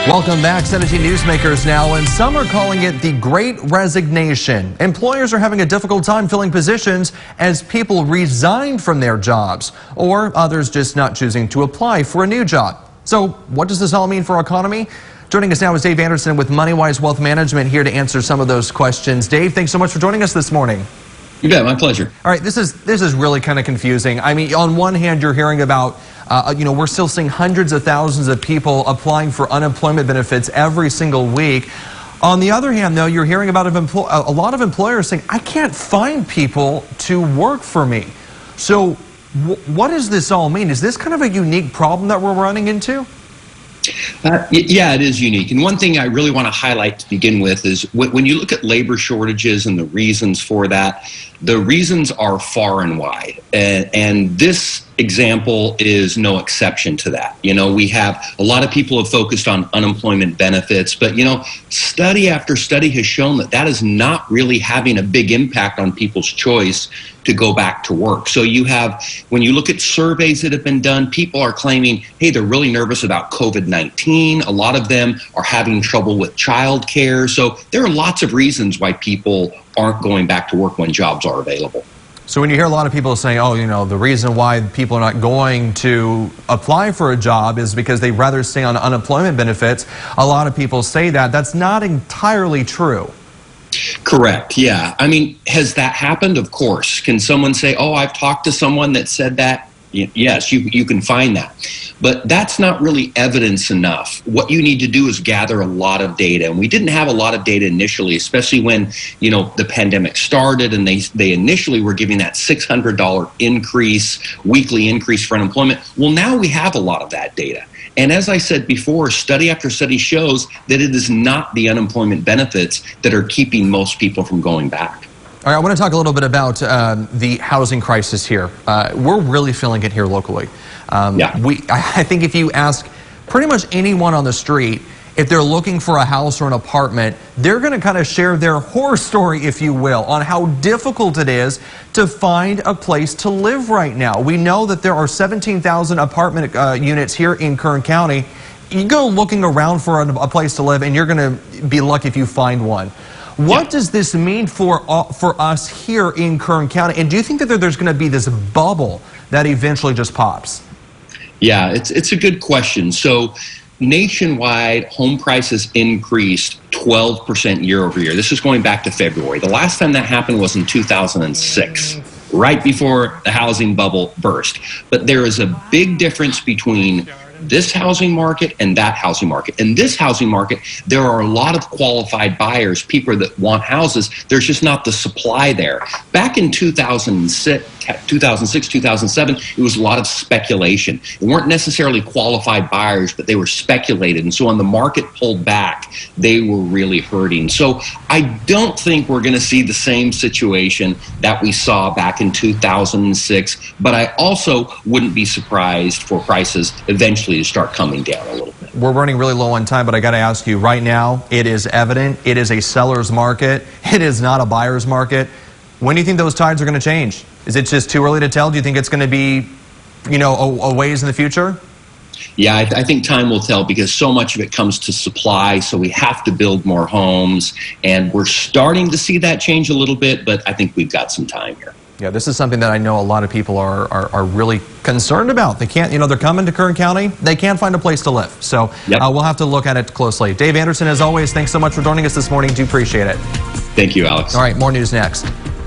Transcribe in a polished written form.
Welcome back, 17 Newsmakers now, and some are calling it the Great Resignation. Employers are having a difficult time filling positions as people resign from their jobs, or others just not choosing to apply for a new job. So what does this all mean for our economy? Joining us now is Dave Anderson with Moneywise Wealth Management, here to answer some of those questions. Dave, thanks so much for joining us this morning. You bet, my pleasure. All right, this is really kind of confusing. I mean, on one hand, you're hearing about, we're still seeing hundreds of thousands of people applying for unemployment benefits every single week. On the other hand, though, you're hearing about a lot of employers saying, I can't find people to work for me. So what does this all mean? Is this kind of a unique problem that we're running into? Yeah, it is unique. And one thing I really want to highlight to begin with is when you look at labor shortages and the reasons for that, the reasons are far and wide. And this example is no exception to that. You know, we have a lot of people have focused on unemployment benefits, but, you know, study after study has shown that that is not really having a big impact on people's choice to go back to work. So you have, when you look at surveys that have been done, people are claiming, hey, they're really nervous about COVID-19. A lot of them are having trouble with childcare. So there are lots of reasons why people aren't going back to work when jobs are available. So when you hear a lot of people saying, oh, you know, the reason why people are not going to apply for a job is because they'd rather stay on unemployment benefits, a lot of people say that. That's not entirely true. Correct. Yeah. I mean, has that happened? Of course. Can someone say, oh, I've talked to someone that said that? Yes, you can find that. But that's not really evidence enough. What you need to do is gather a lot of data. And we didn't have a lot of data initially, especially when, you know, the pandemic started and they initially were giving that $600 increase, weekly increase for unemployment. Well, now we have a lot of that data. And as I said before, study after study shows that it is not the unemployment benefits that are keeping most people from going back. All right, I want to talk a little bit about the housing crisis here. We're really feeling it here locally. I think if you ask pretty much anyone on the street if they're looking for a house or an apartment, they're going to kind of share their horror story, if you will, on how difficult it is to find a place to live right now. We know that there are 17,000 apartment units here in Kern County. You go looking around for a place to live, and you're going to be lucky if you find one. What does this mean for us here in Kern County? And do you think that there's going to be this bubble that eventually just pops? Yeah, it's a good question. So nationwide, home prices increased 12% year over year. This is going back to February. The last time that happened was in 2006, right before the housing bubble burst. But there is a big difference between this housing market and that housing market. In this housing market, there are a lot of qualified buyers, people that want houses. There's just not the supply there. Back in 2006, 2007, it was a lot of speculation. It weren't necessarily qualified buyers, but they were speculated. And so when the market pulled back, they were really hurting. So I don't think we're going to see the same situation that we saw back in 2006, but I also wouldn't be surprised for prices eventually to start coming down a little bit. We're running really low on time, but I got to ask you, right now, it is evident it is a seller's market. It is not a buyer's market. When do you think those tides are going to change? Is it just too early to tell? Do you think it's going to be, you know, a ways in the future? Yeah, I think time will tell, because so much of it comes to supply. So we have to build more homes, and we're starting to see that change a little bit, but I think we've got some time here. Yeah, this is something that I know a lot of people are really concerned about. They can't, you know, they're coming to Kern County. They can't find a place to live. So we'll have to look at it closely. Dave Anderson, as always, thanks so much for joining us this morning. Do appreciate it. Thank you, Alex. All right, more news next.